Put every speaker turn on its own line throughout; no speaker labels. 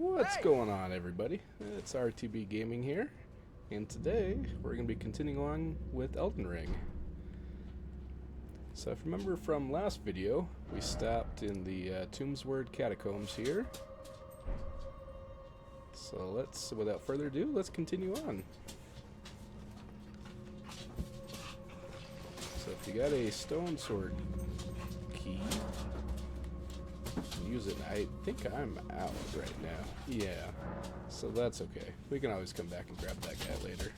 What's going on, everybody? It's RTB Gaming here, and today we're going to be continuing on with Elden Ring. So if you remember from last video, we stopped in the Tombsword Catacombs here. So without further ado, let's continue on. So if you got a stone sword key, use it. I think I'm out right now. Yeah, so that's okay. We can always come back and grab that guy later.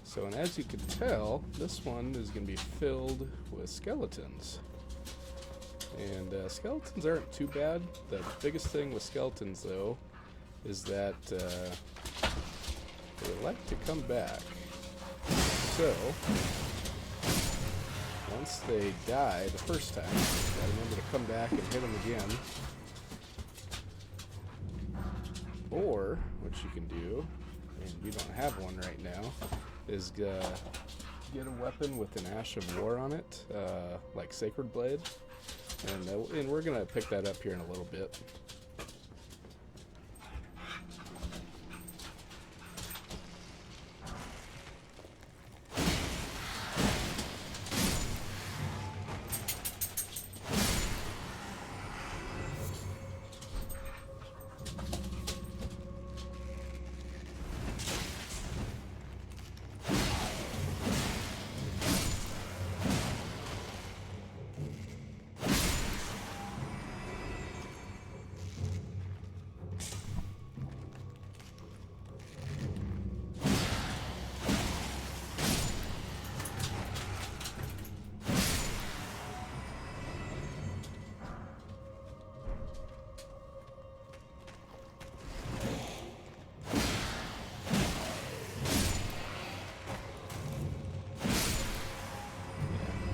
So, and as you can tell, this one is going to be filled with skeletons. And skeletons aren't too bad. The biggest thing with skeletons, though, is that they like to come back. So, once they die the first time, you gotta remember to come back and hit them again. Or, what you can do, and you don't have one right now, is get a weapon with an Ash of War on it, like Sacred Blade. And we're gonna pick that up here in a little bit.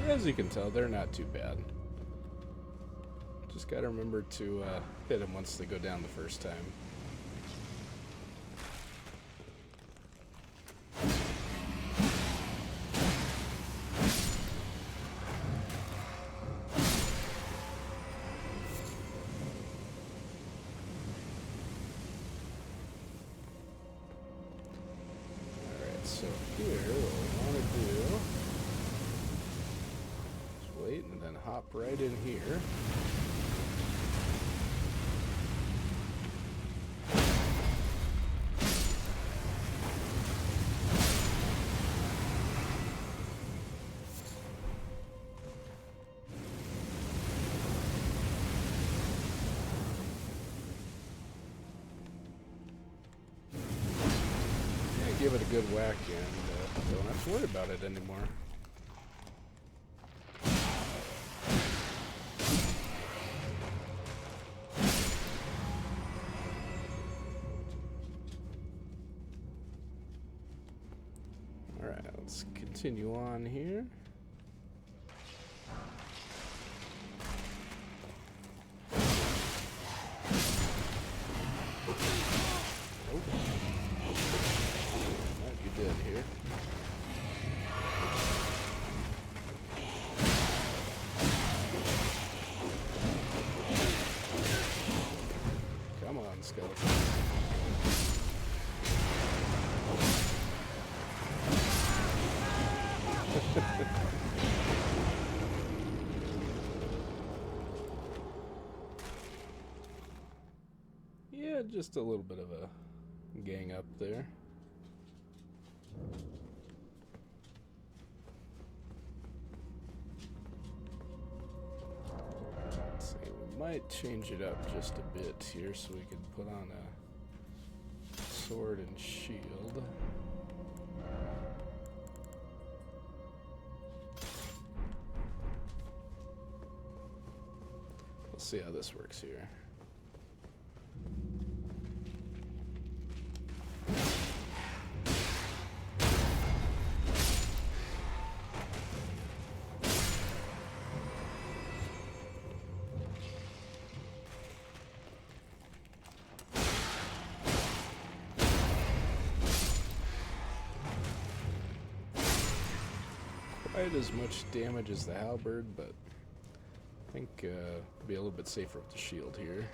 As you can tell, they're not too bad. Just gotta remember to hit them once they go down the first time. Alright, so here what we want to do, wait, and then hop right in here. Yeah, give it a good whack and don't have to worry about it anymore. Alright, let's continue on here. Nope. Might be dead here. Come on, skeleton. Yeah, just a little bit of a gang up there. Let's see, we might change it up just a bit here so we can put on a sword and shield. Let's see how this works here. Quite as much damage as the halberd, but I think be a little bit safer with the shield here.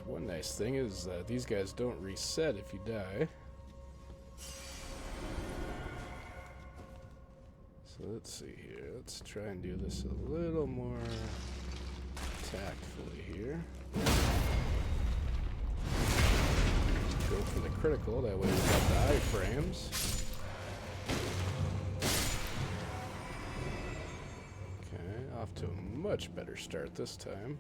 One nice thing is these guys don't reset if you die. So let's see here. Let's try and do this a little more tactfully here. Go for the critical, that way we got the iframes. Okay, off to a much better start this time.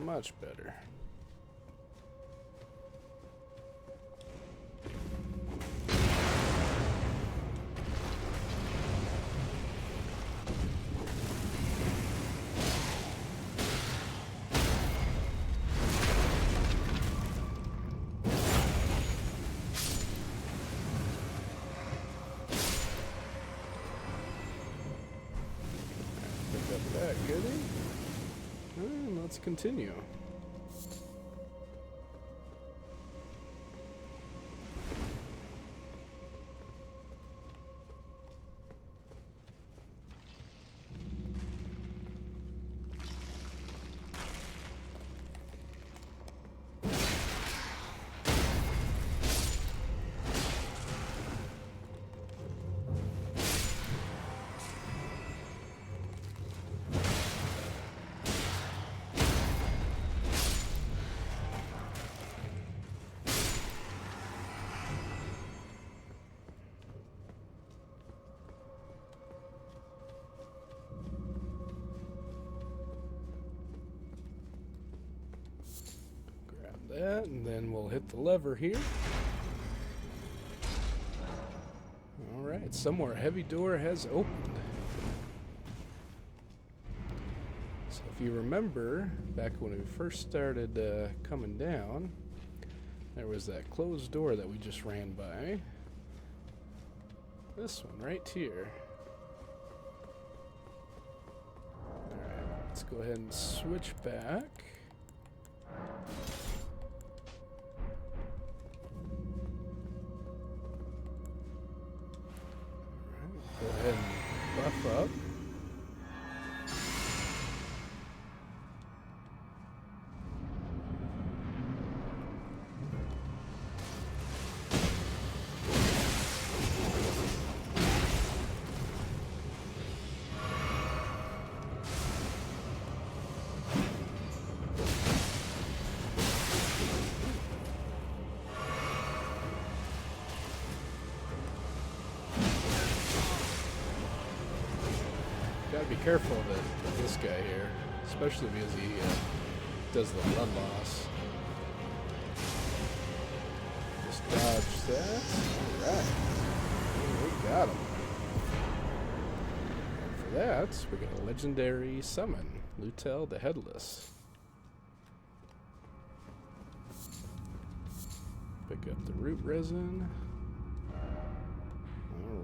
Much better. Pick up that goodie. And let's continue. That, and then we'll hit the lever here. Alright, somewhere a heavy door has opened. So if you remember, back when we first started coming down, there was that closed door that we just ran by. This one right here. Alright, let's go ahead and switch back. Go ahead and buff up. Gotta be careful of this guy here, especially because he does the blood loss. Just dodge that. Alright. We got him. And for that, we got a legendary summon, Lutel the Headless. Pick up the root resin.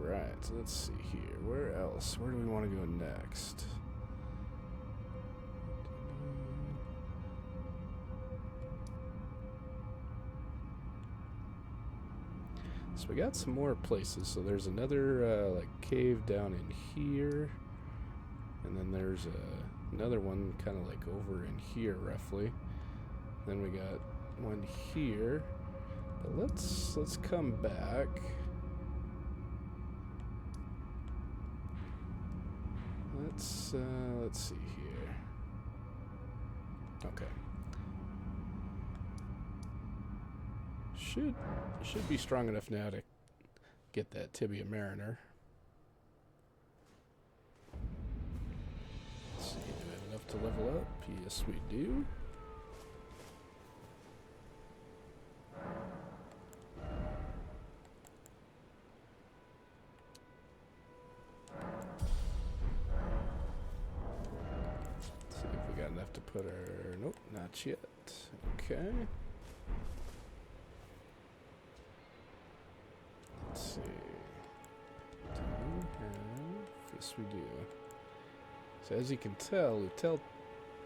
Alright, so let's see here. Where else? Where do we want to go next? So we got some more places. So there's another like cave down in here. And then there's another one kind of like over in here roughly. Then we got one here. But let's come back. Let's see here. Okay. Should be strong enough now to get that Tibia Mariner. Let's see, do we have enough to level up? Yes, we do. have to put our... Nope, not yet. Okay. Let's see. Do we have... Yes, we do. So as you can tell, Lutel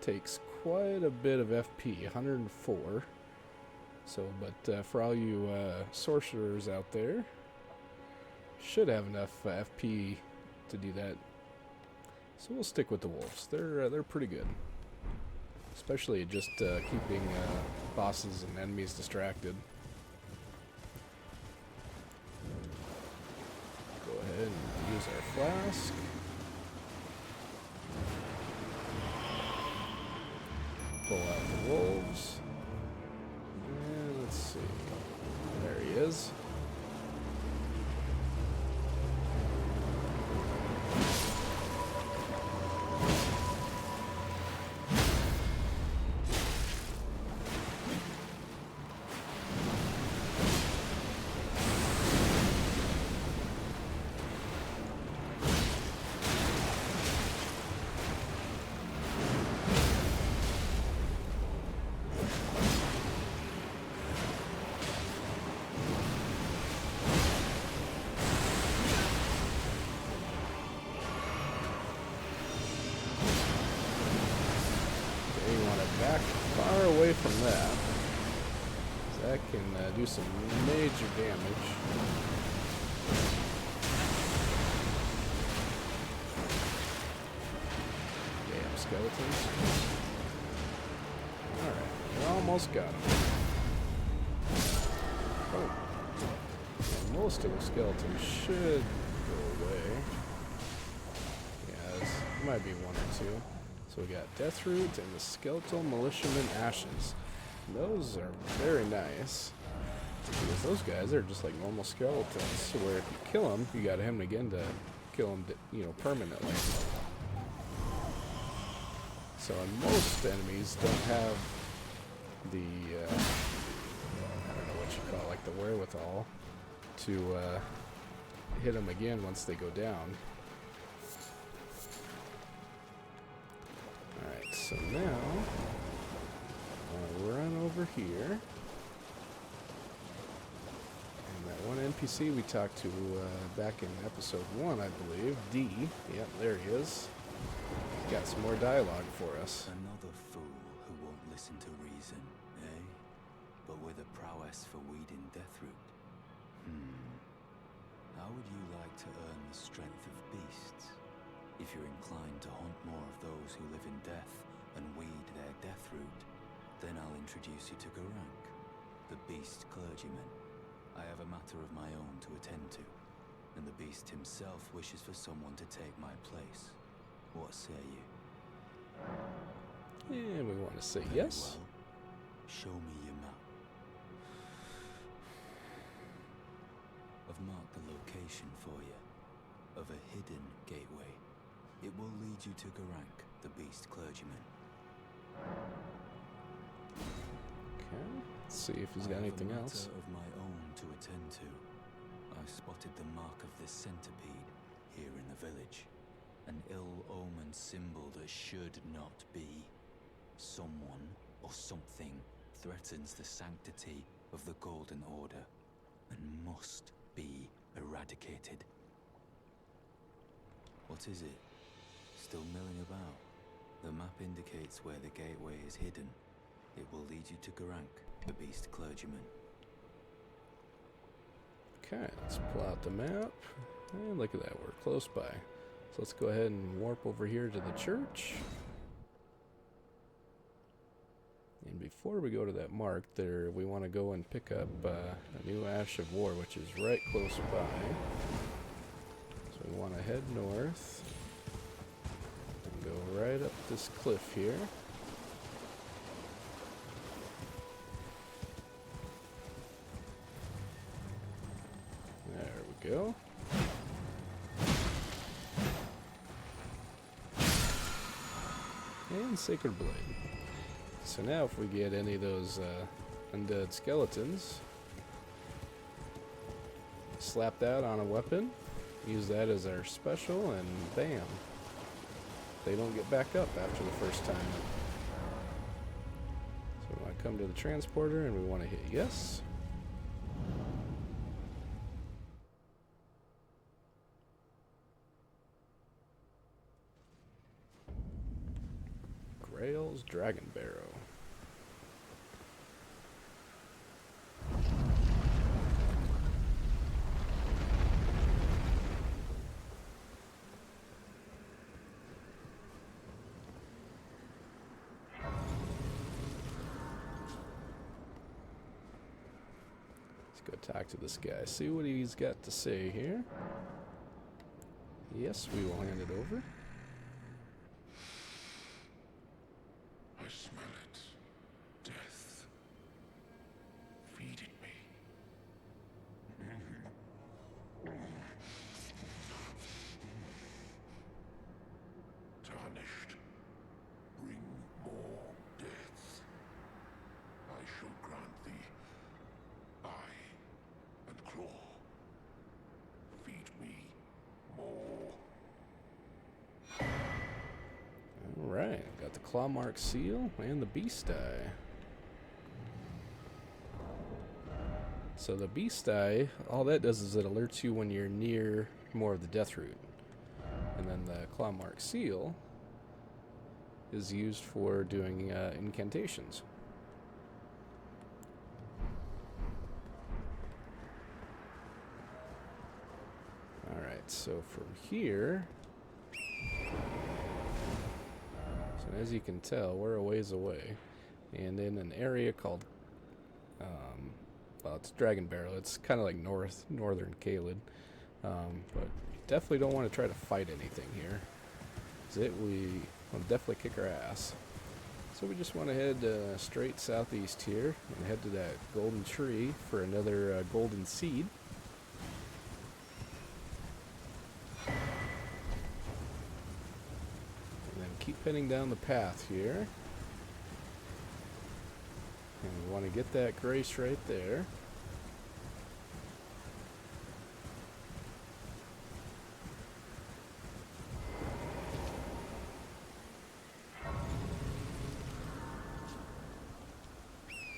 takes quite a bit of FP, 104. So, but for all you sorcerers out there, should have enough FP to do that. So we'll stick with the wolves. They're pretty good, especially at just keeping bosses and enemies distracted. Go ahead and use our flask. Pull out the wolves. And let's see. There he is. Back far away from that. So that can do some major damage. Damn skeletons. Alright, we almost got them. Oh. And most of the skeletons should go away. Yeah, there might be one or two. So we got Deathroot and the Skeletal Militiaman Ashes. And those are very nice, because those guys are just like normal skeletons, so where if you kill them, you got him again to kill them, you know, permanently. So most enemies don't have the, I don't know what you call it, like the wherewithal to hit them again once they go down. Alright, so now I'll run over here. And that one NPC we talked to back in episode 1, I believe, D. Yep, there he is. He's got some more dialogue for us.
Another fool who won't listen to reason, eh? But with a prowess for weeding Deathroot. How would you like to earn the strength of beasts? If you're inclined to hunt more of those who live in death and weed their Deathroot, then I'll introduce you to Garank, the beast clergyman. I have a matter of my own to attend to, and the beast himself wishes for someone to take my place. What say you?
Yeah, we want to say
Very
yes.
well. Show me your map. I've marked the location for you, of a hidden gateway. It will lead you to Garank, the beast clergyman.
Okay, let's see if he's got anything else.
I have a matter of my own to attend to. I spotted the mark of the centipede here in the village. An ill-omened symbol that should not be. Someone or something threatens the sanctity of the Golden Order and must be eradicated. What is it? Still milling about? The map indicates where the gateway is hidden. It will lead you to Garank, the beast clergyman.
Okay, let's pull out the map. And look at that, we're close by. So let's go ahead and warp over here to the church. And before we go to that mark there, we want to go and pick up a new Ash of War, which is right close by. So we want to head north. And go right up this cliff here. There we go. And Sacred Blade. So now if we get any of those undead skeletons, slap that on a weapon, use that as our special, and bam. They don't get back up after the first time. come to the transporter and we want to hit yes. Grail's Dragon Barrow. Let's go talk to this guy, see what he's got to say here. Yes, we will hand it over.
I smell it. Death. Feed it me. Tarnished. Bring more death. I shall grant thee eye and claw. Feed me more.
Alright, got the claw mark seal and the beast eye. So the beast eye, all that does is it alerts you when you're near more of the death root. And then the claw mark seal is used for doing incantations. Alright, so from here, so as you can tell, we're a ways away. And in an area called, well, it's Dragon Barrel. It's kind of like northern Caelid. But definitely don't want to try to fight anything here. 'Cause it will definitely kick our ass. So we just want to head straight southeast here and head to that golden tree for another golden seed. And then keep heading down the path here. And we want to get that grace right there.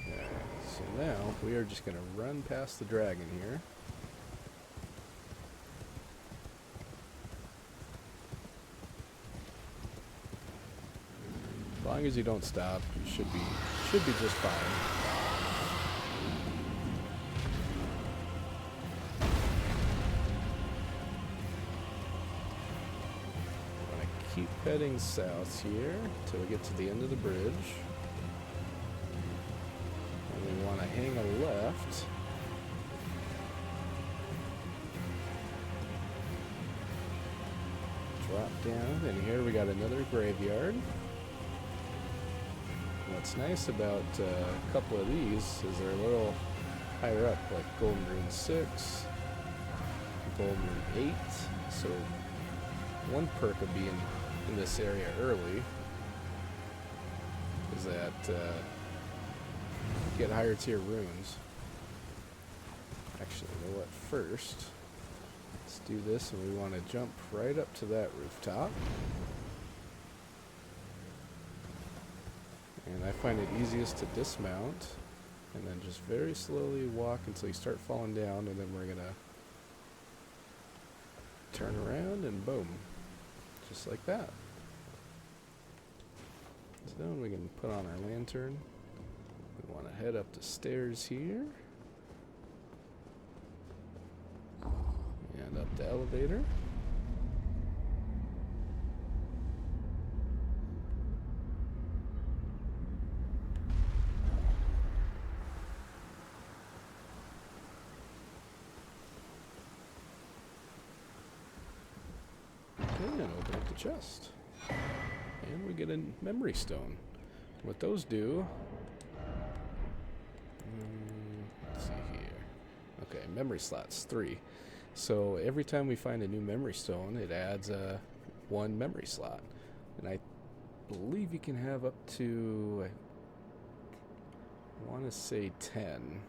Okay, so now we are just going to run past the dragon here. As long as you don't stop, you should be just fine. I'm gonna keep heading south here till we get to the end of the bridge. And we want to hang a left. Drop down, and here we got another graveyard. What's nice about a couple of these is they're a little higher up, like Golden Rune 6, Golden Rune 8. So one perk of being in this area early is that you get higher tier runes. Actually, you know what? First, let's do this, and we want to jump right up to that rooftop. And I find it easiest to dismount and then just very slowly walk until you start falling down, and then we're gonna turn around and boom, just like that. So then we can put on our lantern. We want to head up the stairs here and up the elevator. And open up the chest. And we get a memory stone. What those do... let's see here. Okay, memory slots, 3. So every time we find a new memory stone, it adds one memory slot. And I believe you can have up to... I want to say 10.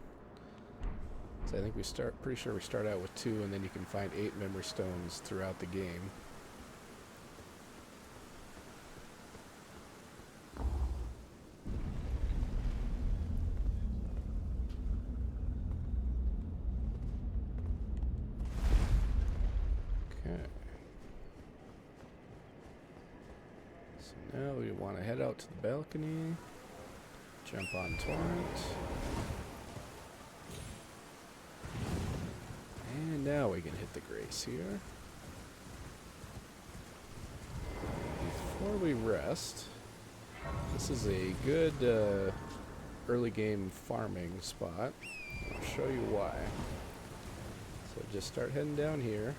So I think pretty sure we start out with 2, and then you can find 8 memory stones throughout the game. So now we want to head out to the balcony, jump on Torrent, and now we can hit the Grace here. Before we rest, this is a good early game farming spot. I'll show you why. So just start heading down here.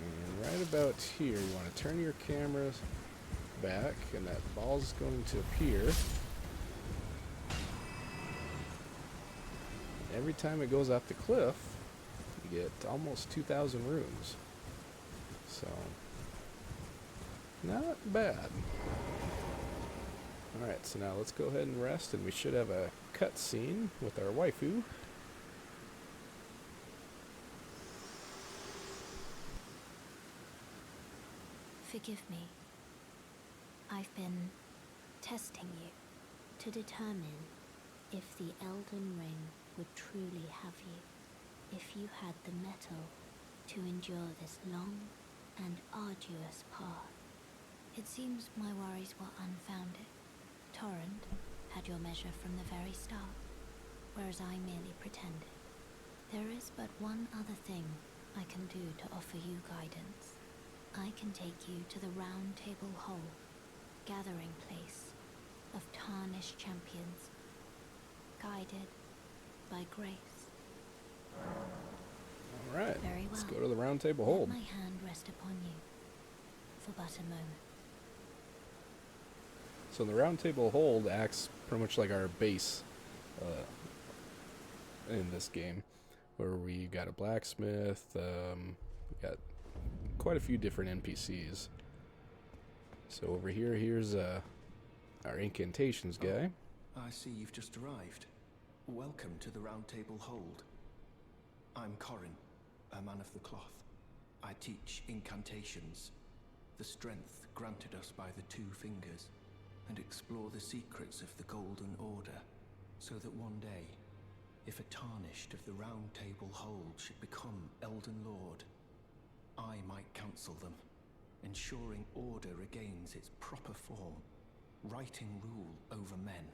And right about here, you want to turn your camera back, and that ball's going to appear. Every time it goes off the cliff, you get almost 2,000 runes. So, not bad. Alright, so now let's go ahead and rest, and we should have a cutscene with our waifu.
Forgive me. I've been testing you to determine if the Elden Ring would truly have you, if you had the mettle to endure this long and arduous path. It seems my worries were unfounded. Torrent had your measure from the very start, whereas I merely pretended. There is but one other thing I can do to offer you guidance. I can take you to the Round Table Hall, gathering place of Tarnished champions, guided by grace.
Alright,
Very
let's
well.
go to the Round Table
Let
Hold.
my hand rest upon you for but a moment.
So the Round Table Hold acts pretty much like our base in this game, where we got a blacksmith, we got quite a few different NPCs. So over here, here's our incantations guy.
I see you've just arrived. Welcome to the Round Table Hold. I'm Corin, a man of the cloth. I teach incantations, the strength granted us by the Two Fingers, and explore the secrets of the Golden Order, so that one day, if a Tarnished of the Round Table Hold should become Elden Lord, I might counsel them, ensuring order regains its proper form, righting rule over men.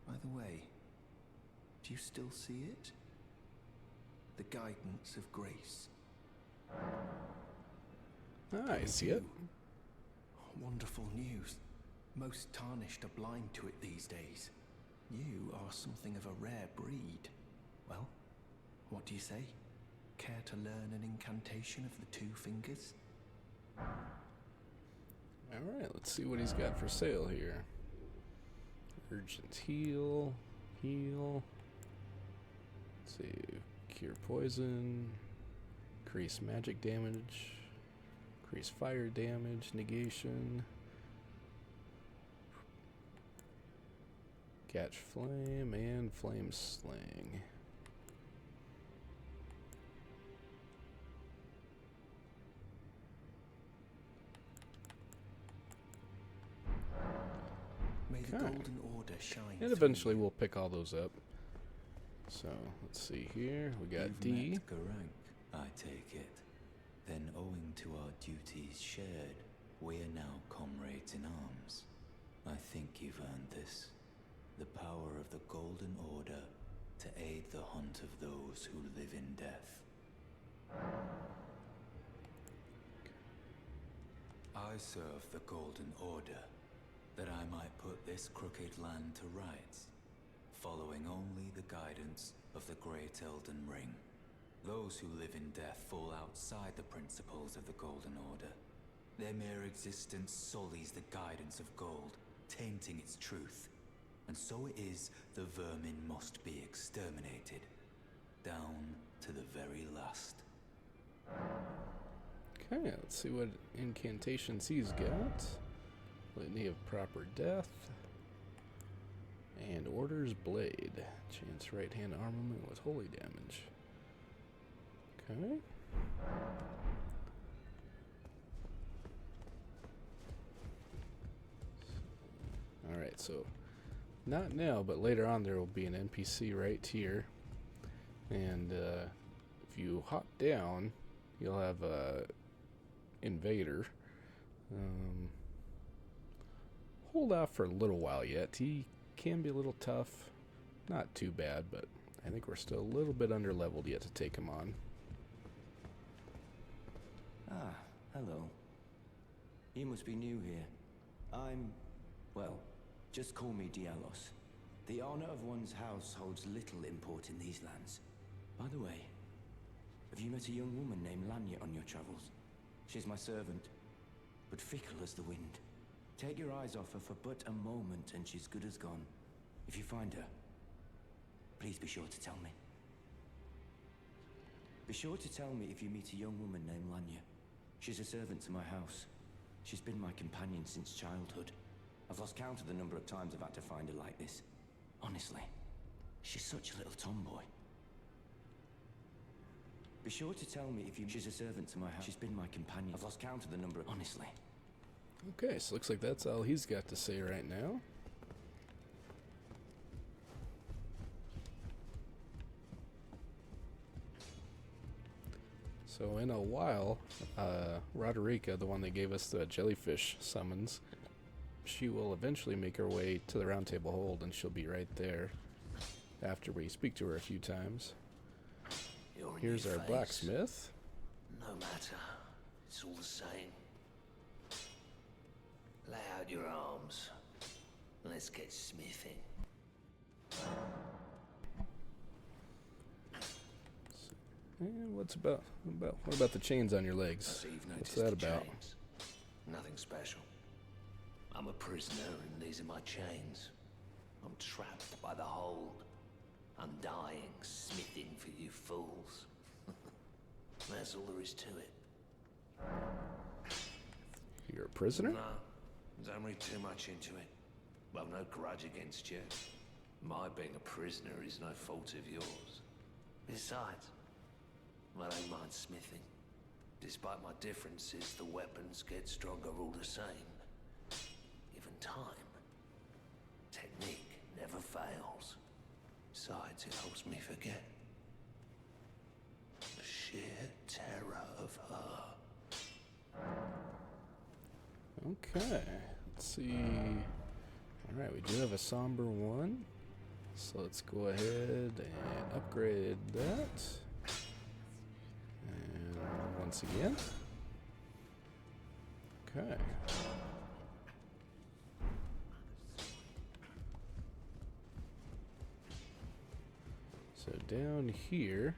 By the way, do you still see it? The guidance of grace.
I see it.
Wonderful news. Most Tarnished are blind to it these days. You are something of a rare breed. Well, what do you say? Care to learn an incantation of the Two Fingers?
Alright, let's see what he's got for sale here. Urgent heal. Heal. Let's see. Cure poison. Increase magic damage. Increase fire damage. Negation. Catch flame and flame sling.
May the
Okay.
Golden Order shine.
And
through
eventually
you.
we'll pick all those up. So, let's see here. We got
You've
D.
met Garank, I take it. Then owing to our duties shared, we are now comrades in arms. I think you've earned this. The power of the Golden Order to aid the hunt of those who live in death. I serve the Golden Order, that I might put this crooked land to rights, following only the guidance of the great Elden Ring. Those who live in death fall outside the principles of the Golden Order. Their mere existence sullies the guidance of gold, tainting its truth. And so it is the vermin must be exterminated, down to the very last.
Okay, let's see what incantations he's got. Litany of Proper Death. And Order's Blade. Chance right hand armament with holy damage. Okay. Alright, so not now, but later on there will be an NPC right here. And if you hop down, you'll have invader. Hold off for a little while yet. He can be a little tough. Not too bad, but I think we're still a little bit under-leveled yet to take him on.
Ah, hello. You must be new here. Well, just call me Dialos. The honor of one's house holds little import in these lands. By the way, have you met a young woman named Lanya on your travels? She's my servant, but fickle as the wind. Take your eyes off her for but a moment and she's good as gone. If you find her, please be sure to tell me. Be sure to tell me if you meet a young woman named Lanya. She's a servant to my house. She's been my companion since childhood. I've lost count of the number of times I've had to find her like this. Honestly, she's such a little tomboy. Be sure to tell me if you... She's a servant to my house. She's been my companion. I've lost count of the number of... Honestly.
Okay, so looks like that's all he's got to say right now. So in a while, Roderica, the one that gave us the jellyfish summons, she will eventually make her way to the Round Table Hold, and she'll be right there after we speak to her a few times. Here's our blacksmith.
No matter, it's all the same. Lay out your arms. Let's get smithing.
And what about the chains on your legs? What's that about?
Chains. Nothing special. I'm a prisoner and these are my chains. I'm trapped by the hold. I'm dying, smithing for you fools. That's all there is to it.
You're a prisoner?
No, don't read too much into it. Well, no grudge against you. My being a prisoner is no fault of yours. Besides, I don't mind smithing. Despite my differences, the weapons get stronger all the same. Given time, technique never fails. Besides, it helps me forget the sheer terror of her.
Okay, let's see. Alright, we do have a somber one. So let's go ahead and upgrade that. And once again. Okay. So down here,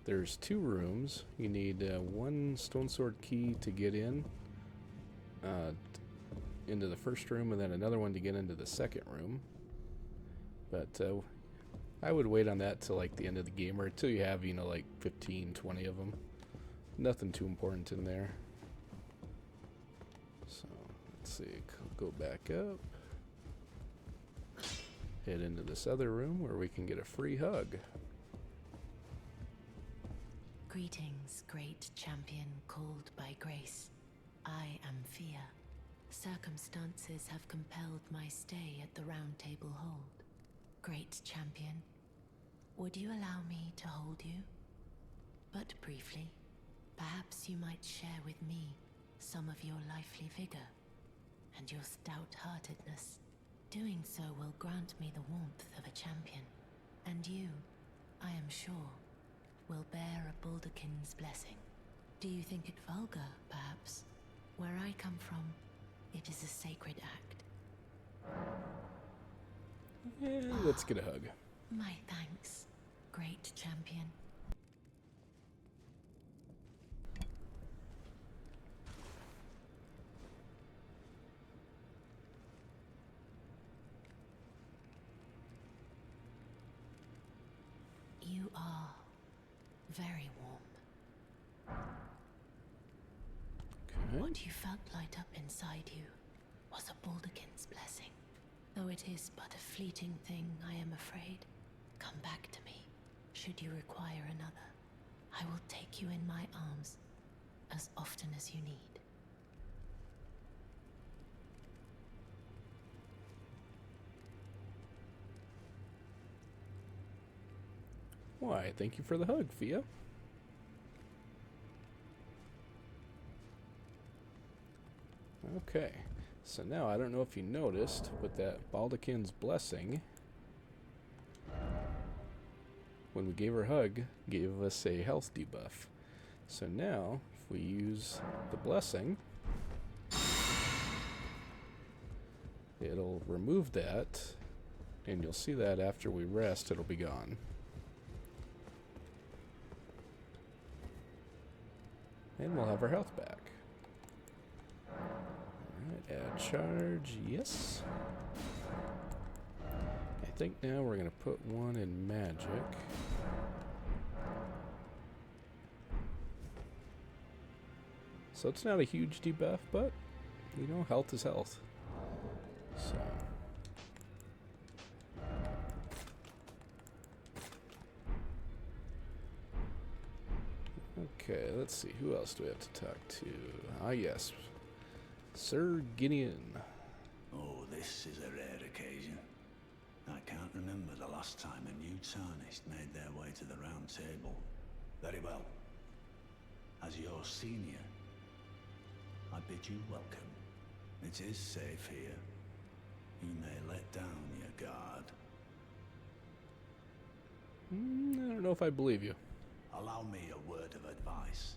there's 2 rooms. You need 1 stone sword key to get into the first room, and then another one to get into the second room. But I would wait on that till like the end of the game, or until you have, like 15, 20 of them. Nothing too important in there. So let's see, go back up. Head into this other room where we can get a free hug.
Greetings, great champion called by grace. I am Fia. Circumstances have compelled my stay at the Round Table Hold. Great champion, would you allow me to hold you? But briefly, perhaps you might share with me some of your lively vigor and your stout-heartedness. Doing so will grant me the warmth of a champion, and you, I am sure, will bear a Baldakin's blessing. Do you think it vulgar, perhaps? Where I come from, it is a sacred act.
Yeah, let's get a hug.
My thanks, great champion. You are very warm.
Okay.
What you felt light up inside you was a Baldakin's blessing. Though it is but a fleeting thing, I am afraid. Come back to me, should you require another. I will take you in my arms as often as you need.
Why, thank you for the hug, Fia. Okay, so now I don't know if you noticed, but that Baldekin's blessing, when we gave her a hug, gave us a health debuff. So now, if we use the blessing, it'll remove that, and you'll see that after we rest, it'll be gone. And we'll have our health back. Alright, add charge, yes. I think now we're going to put one in magic. So it's not a huge debuff, but, you know, health is health. So. Okay, let's see. Who else do we have to talk to? Ah, yes. Sir Gideon.
Oh, this is a rare occasion. I can't remember the last time a new Tarnished made their way to the round table. Very well. As your senior, I bid you welcome. It is safe here. You may let down your guard.
I don't know if I believe you.
Allow me a word of advice.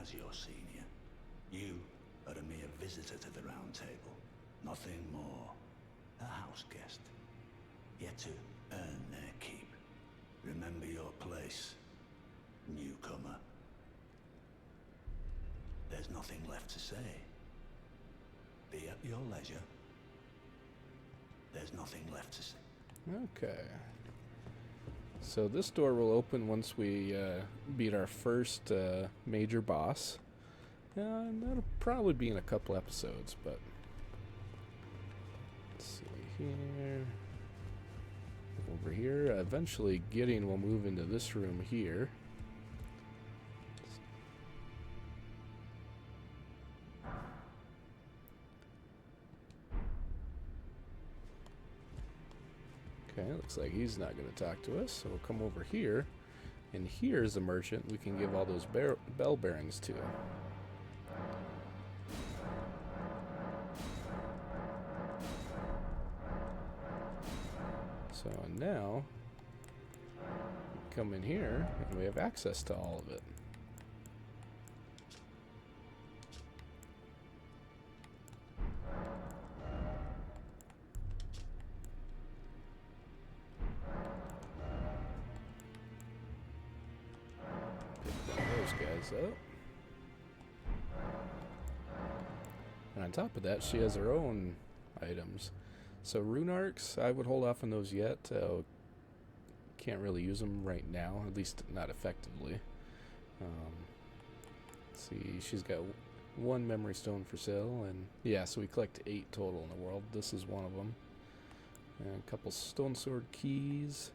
As your senior, you are a mere visitor to the round table. Nothing more. A house guest. Yet to earn their keep. Remember your place, newcomer. There's nothing left to say. Be at your leisure. There's nothing left to say.
Okay. So this door will open once we beat our first major boss. That'll probably be in a couple episodes, but... Let's see here... Over here. Eventually Gideon will move into this room here. Okay, looks like he's not going to talk to us, so we'll come over here. And here's a merchant we can give all those bell bearings to. So now, we come in here, and we have access to all of it. Pick one of those guys up. And on top of that, she has her own items. So rune arcs, I would hold off on those yet. Can't really use them right now, at least not effectively. Let's see, she's got one memory stone for sale, and yeah, so we collect 8 total in the world. This is one of them. And a couple stone sword keys,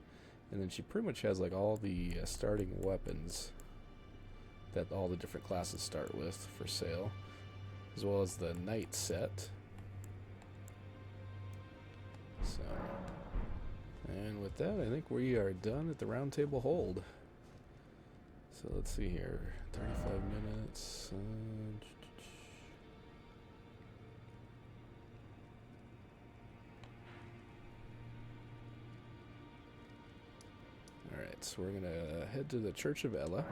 and then she pretty much has like all the starting weapons that all the different classes start with for sale, as well as the knight set. So, and with that, I think we are done at the round table hold. So let's see here, 35 minutes. Alright, so we're going to head to the Church of Ella.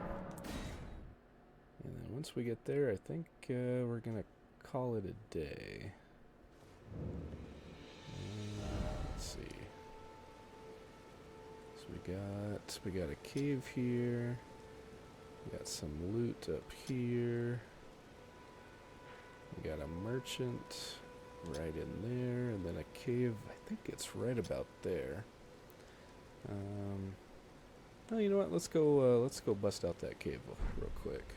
And then once we get there, I think we're going to call it a day. Let's see. So we got a cave here. We got some loot up here. We got a merchant right in there, and then a cave. I think it's right about there. Well, you know what? Let's go bust out that cave real quick.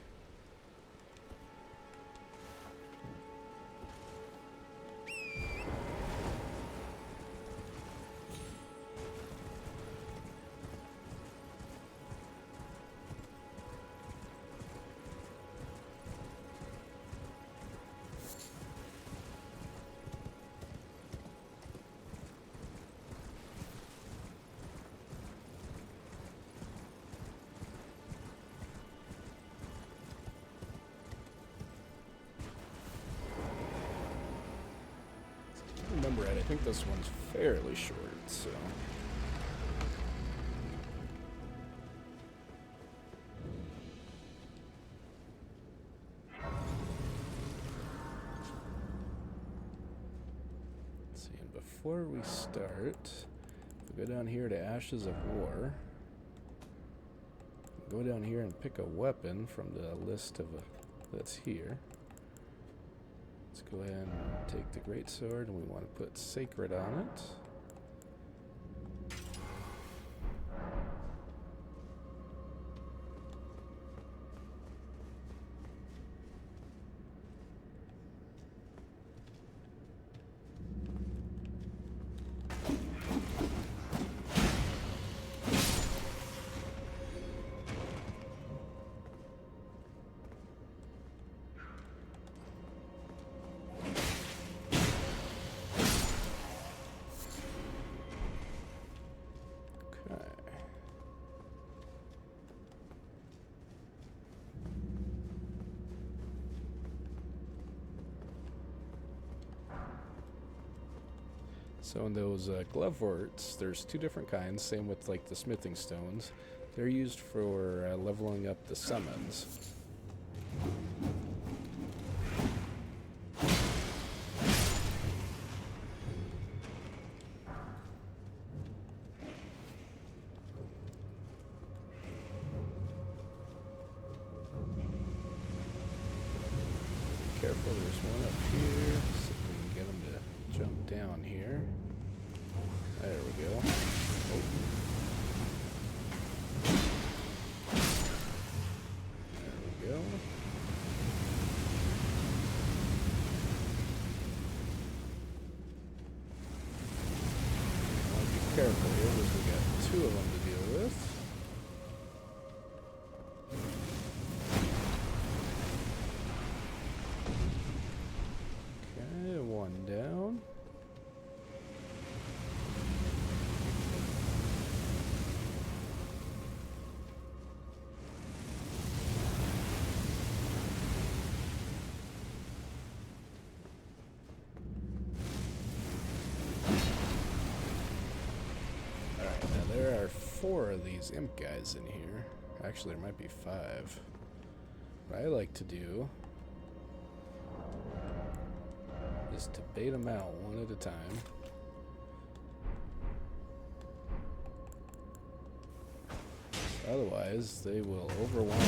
think this one's fairly short, so. Let's see, and before we start, we go down here to Ashes of War. Go down here and pick a weapon from the list of that's here. Let's go ahead and take the greatsword, and we want to put sacred on it. So in those glove warts, there's two different kinds, same with like the smithing stones. They're used for leveling up the summons. Careful, there's one up here. See if we can get him to jump down here. There we go. Oh. There we go. I want to be careful here because we got two of them to deal with. Okay, one down. There are 4 of these imp guys in here. Actually, there might be 5. What I like to do is to bait them out one at a time. Otherwise, they will overwhelm you.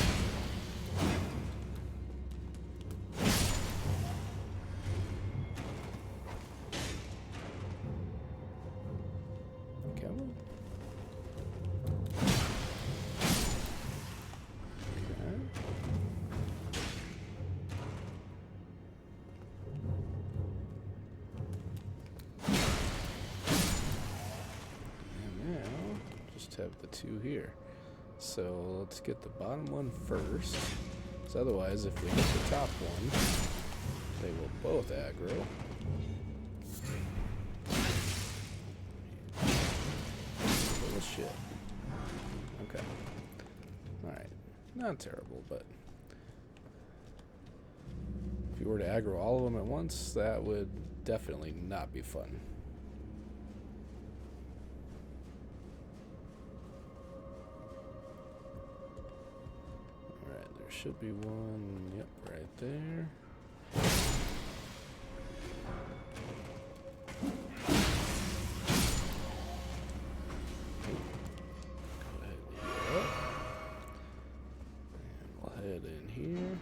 Have the 2 here. So let's get the bottom one first. So otherwise, if we hit the top one, they will both aggro. Little shit. Okay. Alright. Not terrible, but if you were to aggro all of them at once, that would definitely not be fun. Should be one, yep, right there. Go ahead and heal up. And we'll head in here.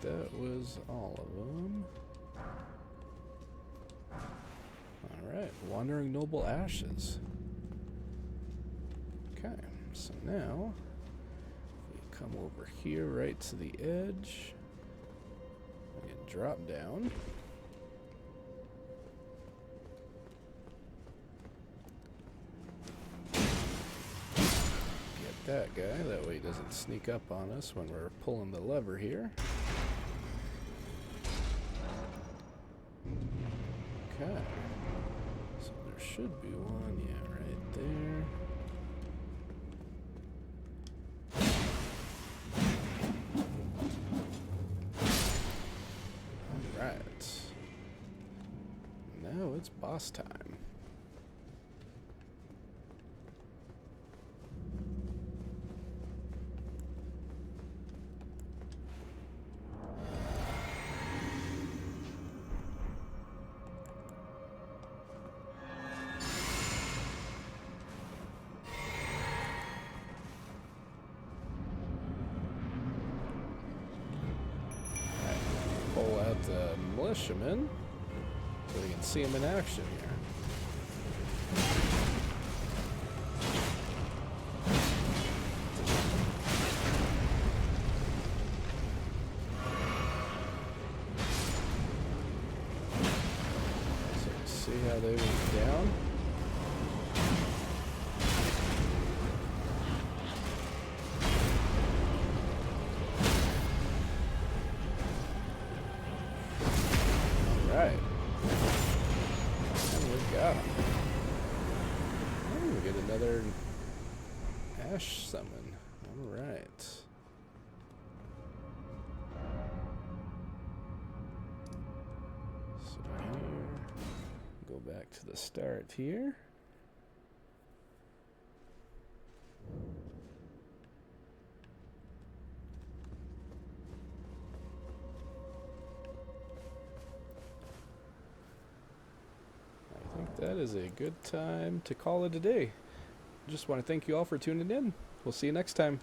That was all of them. Alright, Wandering Noble Ashes. Okay, so now we come over here right to the edge. We can drop down. Get that guy, that way he doesn't sneak up on us when we're pulling the lever here. Okay. So there should be one, yeah, right there. Alright. Now it's boss time. Pull out the militiamen so we can see them in action here. So see how they went down. Right. And we got him. Oh, we get another Ash summon. Alright. So here, go back to the start here. I think that is a good time to call it a day. Just want to thank you all for tuning in. We'll see you next time.